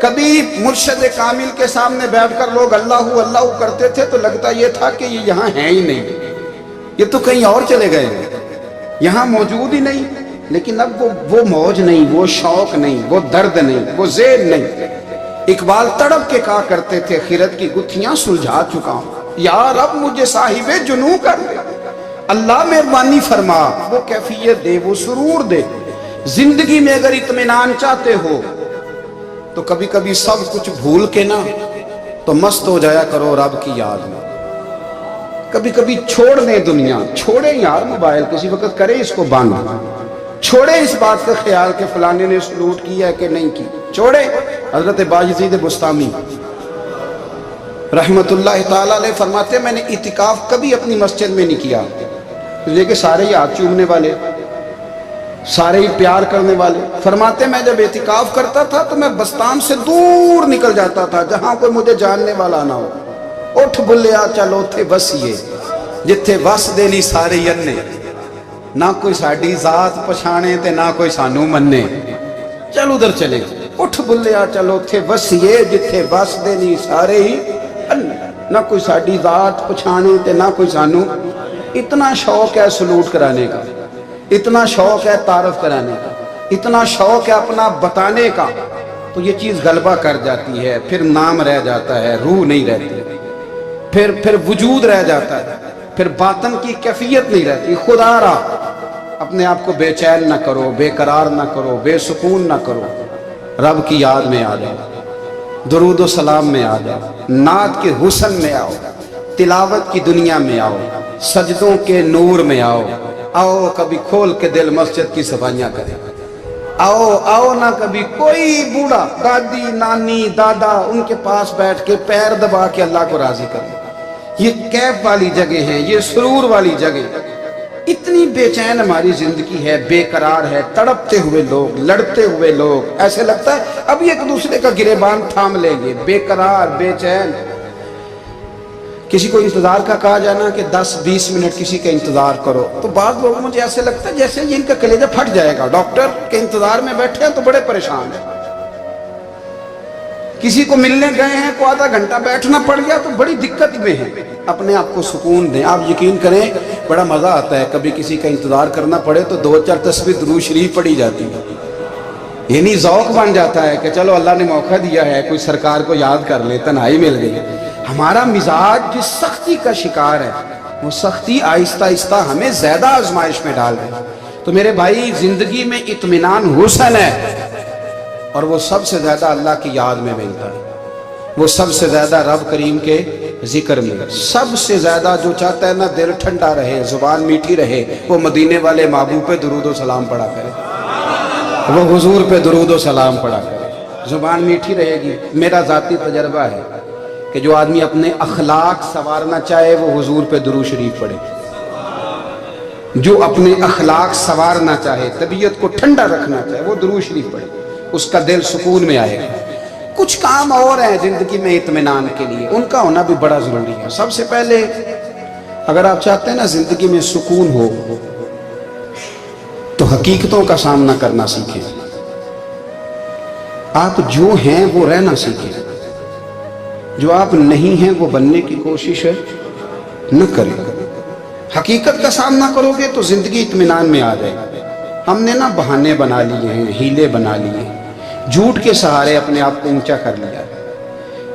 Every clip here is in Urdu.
کبھی مرشد کامل کے سامنے بیٹھ کر لوگ اللہ اللہ کرتے تھے تو لگتا یہ تھا کہ یہ یہاں ہیں ہی نہیں، یہ تو کہیں اور چلے گئے ہیں، یہاں موجود ہی نہیں۔ لیکن اب وہ موج نہیں، وہ شوق نہیں، وہ درد نہیں، وہ ذہن نہیں۔ اقبال تڑپ کے کہا کرتے تھے خیرت کی گتھیاں سلجھا چکا ہوں، یا رب مجھے صاحب جنوں کر دے، اللہ مہربانی فرما، وہ کیفیت دے، وہ سرور دے۔ زندگی میں اگر اطمینان چاہتے ہو تو کبھی کبھی سب کچھ بھول کے نا تو مست ہو جایا کرو رب کی یاد میں۔ کبھی کبھی چھوڑ دیں دنیا، چھوڑیں یار موبائل، کسی وقت کرے اس کو بند، چھوڑیں اس بات کا خیال کہ فلانے نے سلوٹ کیا ہے کہ نہیں کی، چھوڑیں۔ حضرت باجزید بستامی رحمت اللہ تعالیٰ علیہ فرماتے ہیں میں نے اعتکاف کبھی اپنی مسجد میں نہیں کیا، اس لیے کہ سارے ہی ہاتھ چومنے والے، سارے ہی پیار کرنے والے۔ فرماتے میں جب اعتکاف کرتا تھا تو میں بستان سے دور نکل جاتا تھا جہاں کوئی مجھے جاننے والا نہ ہو۔ اٹھ بلیا چلو تھے بسیے جتھے بس دینی سارے ینے، نہ کوئی ساڈی ذات پچھانے تے نہ کوئی سانو مننے، چل ادھر چلے۔ اٹھ بلیا چلو تھے بسیے جتھے بس دینی سارے ہی انے، نہ کوئی ساڈی ذات پچھانے تے نہ کوئی سانو۔ اتنا شوق ہے سلوٹ کرانے کا، اتنا شوق ہے تعارف کرانے کا، اتنا شوق ہے اپنا بتانے کا، تو یہ چیز غلبہ کر جاتی ہے، پھر نام رہ جاتا ہے، روح نہیں رہتی، پھر وجود رہ جاتا ہے، پھر باطن کی کیفیت نہیں رہتی۔ خدا را اپنے آپ کو بے چین نہ کرو، بے قرار نہ کرو، بے سکون نہ کرو، رب کی یاد میں آ جاؤ، درود و سلام میں آ جاؤ، نعت کے حسن میں آؤ، تلاوت کی دنیا میں آؤ، سجدوں کے نور میں آؤ، آؤ کبھی کھول کے دل مسجد کی صفائیاں کریں، آؤ نہ کبھی کوئی بوڑھا دادی نانی دادا ان کے پاس بیٹھ کے پیر دبا کے اللہ کو راضی کریں۔ یہ کیف والی جگہ ہیں، یہ سرور والی جگہ۔ اتنی بے چین ہماری زندگی ہے، بے قرار ہے، تڑپتے ہوئے لوگ، لڑتے ہوئے لوگ، ایسے لگتا ہے ابھی ایک دوسرے کا گریبان تھام لیں گے، بے قرار بے چین۔ کسی کو انتظار کا کہا جانا کہ 10-20 منٹ کسی کا انتظار کرو تو بعض لوگوں مجھے ایسے لگتا ہے جیسے ان کا کلیجہ پھٹ جائے گا، ڈاکٹر کے انتظار میں بیٹھے ہیں تو بڑے پریشان ہیں۔ کسی کو ملنے گئے ہیں کو آدھا گھنٹہ بیٹھنا پڑ گیا تو بڑی دقت میں ہے۔ اپنے آپ کو سکون دیں۔ آپ یقین کریں بڑا مزہ آتا ہے، کبھی کسی کا انتظار کرنا پڑے تو 2-4 تسبیح درود شریف پڑھی جاتی ہے، یعنی ذوق بن جاتا ہے کہ چلو اللہ نے موقع دیا ہے، کوئی سرکار کو یاد کر لے، تنہائی مل گئی۔ ہمارا مزاج جس سختی کا شکار ہے وہ سختی آہستہ آہستہ ہمیں زیادہ آزمائش میں ڈال رہی ہے۔ تو میرے بھائی زندگی میں اطمینان حسن ہے، اور وہ سب سے زیادہ اللہ کی یاد میں ملتا ہے، وہ سب سے زیادہ رب کریم کے ذکر میں، سب سے زیادہ جو چاہتا ہے نا دل ٹھنڈا رہے، زبان میٹھی رہے، وہ مدینے والے محبوب پہ درود و سلام پڑھا کرے، وہ حضور پہ درود و سلام پڑھا کرے، زبان میٹھی رہے گی۔ میرا ذاتی تجربہ ہے کہ جو آدمی اپنے اخلاق سنوارنا چاہے وہ حضور پہ درود شریف پڑھے، جو اپنے اخلاق سنوارنا چاہے، طبیعت کو ٹھنڈا رکھنا چاہے، وہ درود شریف پڑھے، اس کا دل سکون میں آئے گا۔ کچھ کام اور ہیں زندگی میں اطمینان کے لیے، ان کا ہونا بھی بڑا ضروری ہے۔ سب سے پہلے اگر آپ چاہتے ہیں نا زندگی میں سکون ہو تو حقیقتوں کا سامنا کرنا سیکھیں۔ آپ جو ہیں وہ رہنا سیکھیں، جو آپ نہیں ہیں وہ بننے کی کوشش نہ کریں۔ حقیقت کا سامنا کرو گے تو زندگی اطمینان میں آ جائے گی۔ ہم نے نا بہانے بنا لیے ہیں، ہیلے بنا لیے ہیں، جھوٹ کے سہارے اپنے آپ کو اونچا کر لیا۔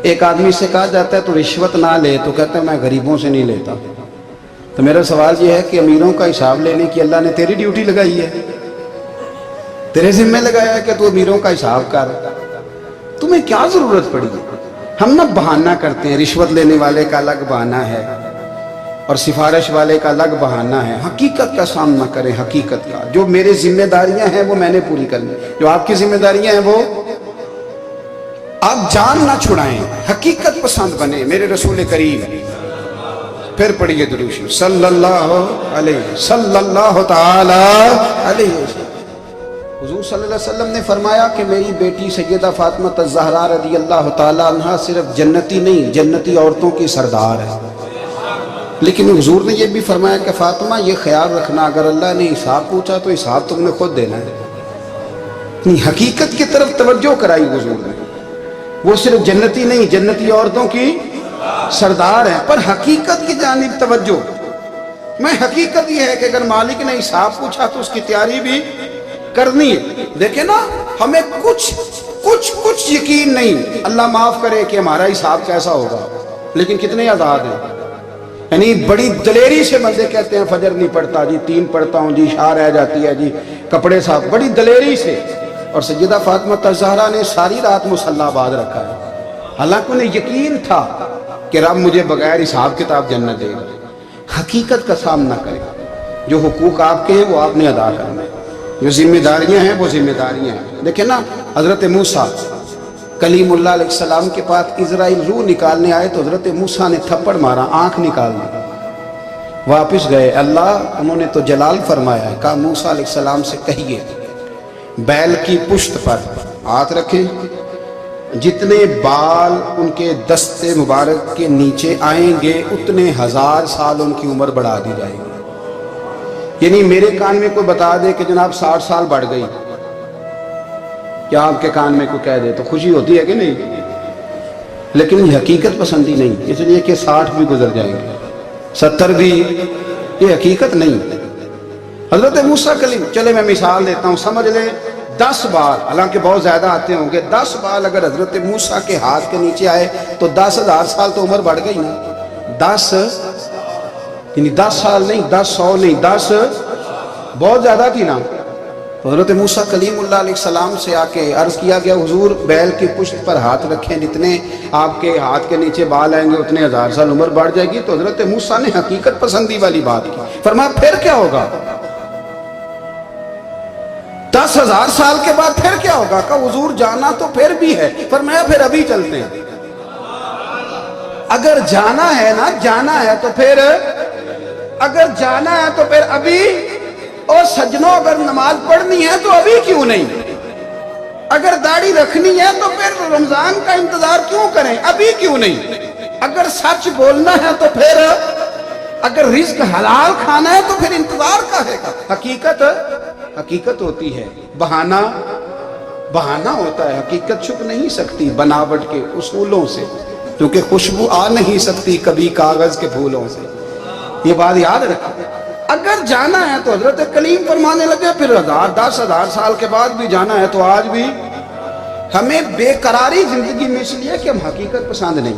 ایک آدمی سے کہا جاتا ہے تو رشوت نہ لے، تو کہتا ہے میں غریبوں سے نہیں لیتا۔ تو میرا سوال یہ ہے کہ امیروں کا حساب لینے کی اللہ نے تیری ڈیوٹی لگائی ہے، تیرے ذمہ لگایا ہے کہ تو امیروں کا حساب کر، تمہیں کیا ضرورت پڑی؟ ہم نہ بہانہ کرتے ہیں، رشوت لینے والے کا الگ بہانہ ہے اور سفارش والے کا الگ بہانہ ہے۔ حقیقت کا سامنا کریں، حقیقت کا۔ جو میرے ذمہ داریاں ہیں وہ میں نے پوری کرنی، جو آپ کی ذمہ داریاں ہیں وہ آپ جان نہ چھڑائیں، حقیقت پسند بنے۔ میرے رسول کریم پھر پڑھیے درود شریف صلی اللہ تعالی علیہ وسلم۔ حضور صلی اللہ علیہ وسلم نے فرمایا کہ میری بیٹی سیدہ فاطمہ الزہرا رضی اللہ تعالی عنہا صرف جنتی نہیں، جنتی عورتوں کی سردار ہے۔ لیکن حضور نے یہ بھی فرمایا کہ فاطمہ یہ خیال رکھنا اگر اللہ نے حساب پوچھا تو حساب تم نے خود دینا ہے۔ حقیقت کی طرف توجہ کرائی حضور نے۔ وہ صرف جنتی نہیں، جنتی عورتوں کی سردار ہیں، پر حقیقت کی جانب توجہ۔ میں حقیقت یہ ہے کہ اگر مالک نے حساب پوچھا تو اس کی تیاری بھی کرنی ہے۔ دیکھیں نا، ہمیں کچھ یقین نہیں، اللہ معاف کرے کہ ہمارا حساب کیسا ہوگا، لیکن کتنے آزاد ہیں۔ یعنی بڑی دلیری سے بندے کہتے ہیں فجر نہیں پڑھتا جی، 3 پڑھتا ہوں جی، شاہ رہ جاتی ہے جی، کپڑے صاف، بڑی دلیری سے۔ اور سیدہ فاطمہ الزہرا نے ساری رات مصلی آباد رکھا ہے، حالانکہ انہیں یقین تھا کہ رب مجھے بغیر حساب کتاب جنت دے گا۔ حقیقت کا سامنا کریں، جو حقوق آپ کے ہیں وہ آپ نے ادا کرنا ہے، جو ذمہ داریاں ہیں وہ ذمہ داریاں ہیں۔ دیکھیں نا، حضرت موسیٰ کلیم اللہ علیہ السلام کے پاس اسرائیل روح نکالنے آئے تو حضرت موسیٰ نے تھپڑ مارا، آنکھ نکال دی، واپس گئے۔ اللہ انہوں نے تو جلال فرمایا ہے، کہا موسیٰ علیہ السلام سے کہیے بیل کی پشت پر ہاتھ رکھیں، جتنے بال ان کے دستے مبارک کے نیچے آئیں گے اتنے 1000 سال ان کی عمر بڑھا دی جائے گی۔ یعنی میرے کان میں کوئی بتا دے کہ جناب 60 سال بڑھ گئی، کیا آپ کے کان میں کوئی کہہ دے تو خوشی ہوتی ہے کہ نہیں؟ لیکن یہ حقیقت پسندی نہیں، اس لیے کہ 60 بھی گزر جائیں گے، 70 بھی، یہ حقیقت نہیں۔ حضرت موسیٰ کلیم، چلے میں مثال دیتا ہوں، سمجھ لیں 10 بال، حالانکہ بہت زیادہ آتے ہوں گے، 10 بال اگر حضرت موسیٰ کے ہاتھ کے نیچے آئے تو 10,000 سال تو عمر بڑھ گئی نا۔ 10 یعنی 10 سال نہیں، 10 100 نہیں، 10 بہت زیادہ تھی نا۔ حضرت موسیٰ کلیم اللہ علیہ السلام سے آ کے عرض کیا گیا حضور بیل کی پشت پر ہاتھ رکھیں، جتنے آپ کے ہاتھ کے نیچے بال آئیں گے اتنے 1000 سال عمر بڑھ جائے گی۔ تو حضرت موسیٰ نے حقیقت پسندی والی بات کی، فرمایا پھر کیا ہوگا؟ 10,000 سال کے بعد پھر کیا ہوگا؟ کہا حضور جانا تو پھر بھی ہے، فرمایا پھر ابھی چلتے ہیں۔ اگر جانا ہے نا، جانا ہے تو پھر، اگر جانا ہے تو پھر ابھی۔ اور سجنوں، اگر نماز پڑھنی ہے تو ابھی کیوں نہیں؟ اگر داڑھی رکھنی ہے تو پھر رمضان کا انتظار کیوں کریں؟ ابھی کیوں نہیں؟ اگر سچ بولنا ہے تو پھر، اگر رزق حلال کھانا ہے تو پھر انتظار کا ہے گا۔ حقیقت ہوتی ہے، بہانہ ہوتا ہے، حقیقت چھپ نہیں سکتی بناوٹ کے اصولوں سے، کیونکہ خوشبو آ نہیں سکتی کبھی کاغذ کے پھولوں سے۔ یہ بات یاد رکھیں، اگر جانا ہے تو حضرت کلیم فرمانے لگے پھر 10,000 سال کے بعد بھی جانا ہے تو آج بھی۔ ہمیں بے قراری زندگی میں اس لیے کہ ہم حقیقت پسند نہیں،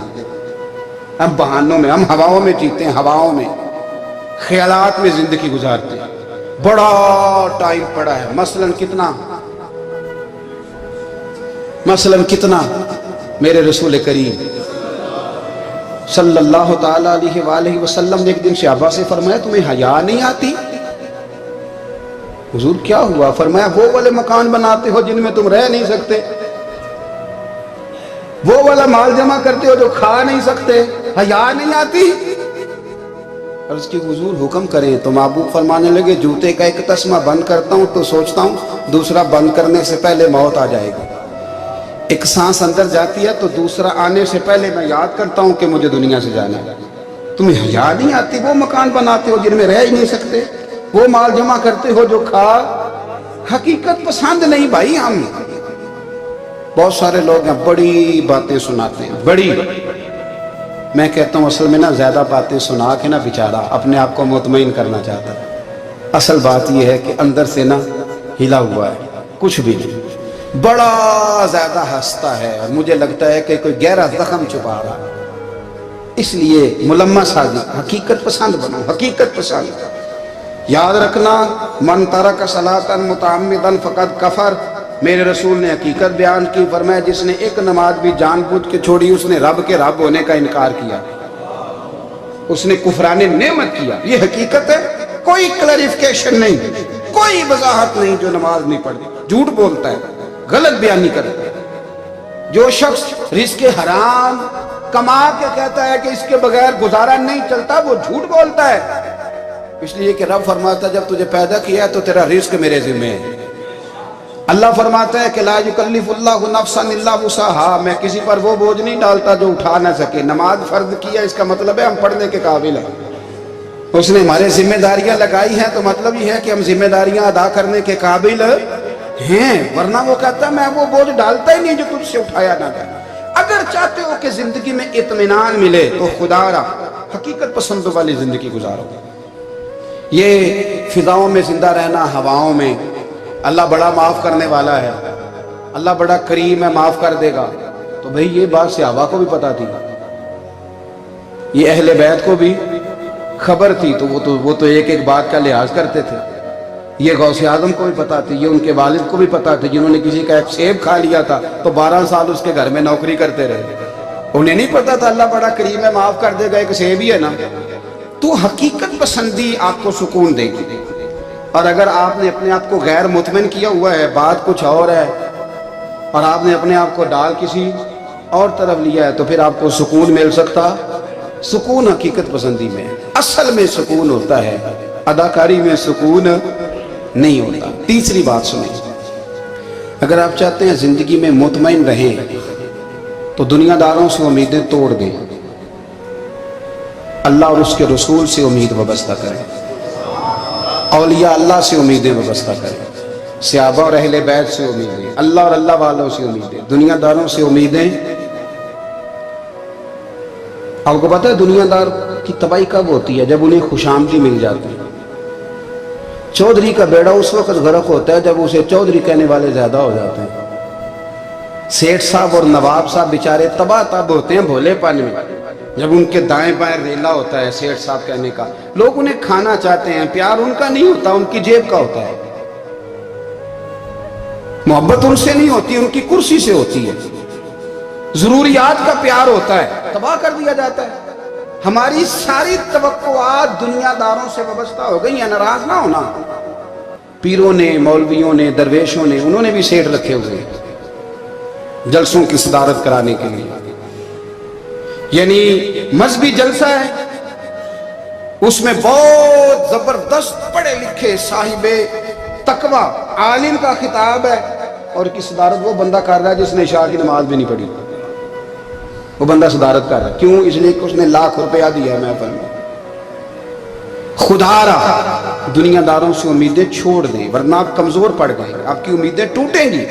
ہم بہانوں میں، ہم ہواؤں میں جیتے ہیں، ہواؤں میں، خیالات میں زندگی گزارتے ہیں۔ بڑا ٹائم پڑا ہے، مثلاً کتنا میرے رسول کریم صلی اللہ تعالیٰ علیہ وآلہ وسلم نے ایک دن صحابہ سے فرمایا تمہیں حیا نہیں آتی؟ حضور کیا ہوا؟ فرمایا وہ والے مکان بناتے ہو جن میں تم رہ نہیں سکتے، وہ والا مال جمع کرتے ہو جو کھا نہیں سکتے، حیا نہیں آتی؟ عرض کی حضور حکم کریں تو محبوب فرمانے لگے جوتے کا ایک تسمہ بند کرتا ہوں تو سوچتا ہوں دوسرا بند کرنے سے پہلے موت آ جائے گی، ایک سانس اندر جاتی ہے تو دوسرا آنے سے پہلے میں یاد کرتا ہوں کہ مجھے دنیا سے جانا ہے۔ تمہیں حیا نہیں آتی؟ وہ مکان بناتے ہو جن میں رہ ہی نہیں سکتے، وہ مال جمع کرتے ہو جو کھا۔ حقیقت پسند نہیں بھائی ہم۔ بہت سارے لوگ ہیں بڑی باتیں سناتے ہیں، بڑی، میں کہتا ہوں اصل میں نا زیادہ باتیں سنا کے نا بیچارہ اپنے آپ کو مطمئن کرنا چاہتا ہے، اصل بات یہ ہے کہ اندر سے نا ہلا ہوا ہے، کچھ بھی نہیں، بڑا زیادہ ہنستا ہے اور مجھے لگتا ہے کہ کوئی گہرا زخم چھپا رہا ہے۔ اس لیے ملمہ سازی، حقیقت پسند بنو، حقیقت پسند۔ یاد رکھنا من ترک صلاۃ متعمدا فقد کفر، میرے رسول نے حقیقت بیان کی، فرمایا جس نے ایک نماز بھی جان بوجھ کے چھوڑی اس نے رب کے رب ہونے کا انکار کیا، اس نے کفران نعمت کیا۔ یہ حقیقت ہے، کوئی کلیریفیکیشن نہیں، کوئی وضاحت نہیں۔ جو نماز نہیں پڑھتی، جھوٹ بولتا ہے، غلط بیانی کرتا ہے، جو شخص رزق حرام کما کے کہتا ہے کہ اس کے بغیر گزارا نہیں چلتا، وہ جھوٹ بولتا ہے۔ اس لیے کہ رب فرماتا ہے جب تجھے پیدا کیا ہے تو تیرا رزق میرے ذمہ ہے۔ اللہ فرماتا ہے کہ لا یکلف اللہ نفسا الا وسعہا، میں کسی پر وہ بوجھ نہیں ڈالتا جو اٹھا نہ سکے۔ نماز فرض کیا اس کا مطلب ہے ہم پڑھنے کے قابل ہیں، اس نے ہمارے ذمہ داریاں لگائی ہیں تو مطلب یہ ہے کہ ہم ذمہ داریاں ادا کرنے کے قابل ہیں، ورنہ وہ کہتا ہے میں وہ بوجھ ڈالتا ہی نہیں جو تجھ سے اٹھایا نہ جائے۔ اگر چاہتے ہو کہ زندگی میں اطمینان ملے تو خدا را حقیقت پسندوں والی زندگی گزارو. یہ فضاؤں میں زندہ رہنا، ہواؤں میں، اللہ بڑا معاف کرنے والا ہے، اللہ بڑا کریم ہے، معاف کر دے گا، تو بھئی یہ بات صحابہ کو بھی پتا تھی، یہ اہل بیت کو بھی خبر تھی، تو وہ تو ایک ایک بات کا لحاظ کرتے تھے. یہ غوث اعظم کو بھی پتا تھی، یہ ان کے والد کو بھی پتا تھی، جنہوں نے کسی کا ایک سیب کھا لیا تھا تو 12 سال اس کے گھر میں نوکری کرتے رہے. انہیں نہیں پتا تھا اللہ بڑا کریم ہے، معاف کر دے گا، ایک سیب ہی ہے نا. تو حقیقت پسندی آپ کو سکون دے گی. اور اگر آپ نے اپنے آپ کو غیر مطمئن کیا ہوا ہے، بات کچھ اور ہے، اور آپ نے اپنے آپ کو ڈال کسی اور طرف لیا ہے، تو پھر آپ کو سکون مل سکتا؟ سکون حقیقت پسندی میں، اصل میں سکون ہوتا ہے، اداکاری میں سکون نہیں ہوتا. تیسری بات سنیں، اگر آپ چاہتے ہیں زندگی میں مطمئن رہیں تو دنیا داروں سے امیدیں توڑ دیں، اللہ اور اس کے رسول سے امید وابستہ کریں، اولیاء اللہ سے امیدیں وابستہ کریں، صحابہ اور اہل بیت سے امیدیں، اللہ اور اللہ والوں سے امیدیں، دنیا داروں سے امیدیں. آپ کو پتہ ہے دنیا دار کی تباہی کب ہوتی ہے؟ جب انہیں خوشامدی مل جاتی ہے. چودھری کا بیڑا اس وقت غرق ہوتا ہے جب اسے چودھری کہنے والے زیادہ ہو جاتے ہیں. سیٹھ صاحب اور نواب صاحب بیچارے تباہ تب ہوتے ہیں بھولے پن میں، جب ان کے دائیں بائیں ریلا ہوتا ہے سیٹھ صاحب کہنے کا. لوگ انہیں کھانا چاہتے ہیں، پیار ان کا نہیں ہوتا، ان کی جیب کا ہوتا ہے. محبت ان سے نہیں ہوتی، ان کی کرسی سے ہوتی ہے. ضروریات کا پیار ہوتا ہے، تباہ کر دیا جاتا ہے. ہماری ساری توقعات دنیا داروں سے وابستہ ہو گئی ہیں. ناراض نہ ہونا، پیروں نے، مولویوں نے، درویشوں نے، انہوں نے بھی سیٹ رکھے ہوئے ہیں جلسوں کی صدارت کرانے کے لیے. یعنی مذہبی جلسہ ہے، اس میں بہت زبردست پڑھے لکھے صاحب تقویٰ عالم کا خطاب ہے، اور کی صدارت وہ بندہ کر رہا ہے جس نے عشاء کی نماز بھی نہیں پڑھی. وہ بندہ صدارت کر رہا ہے، کیوں؟ اس لیے کہ اس نے ₹1,00,000 دیا ہے محفل میں. خدا را دنیا داروں سے امیدیں چھوڑ دیں، ورنہ آپ کمزور پڑ گئے، آپ کی امیدیں ٹوٹیں گی.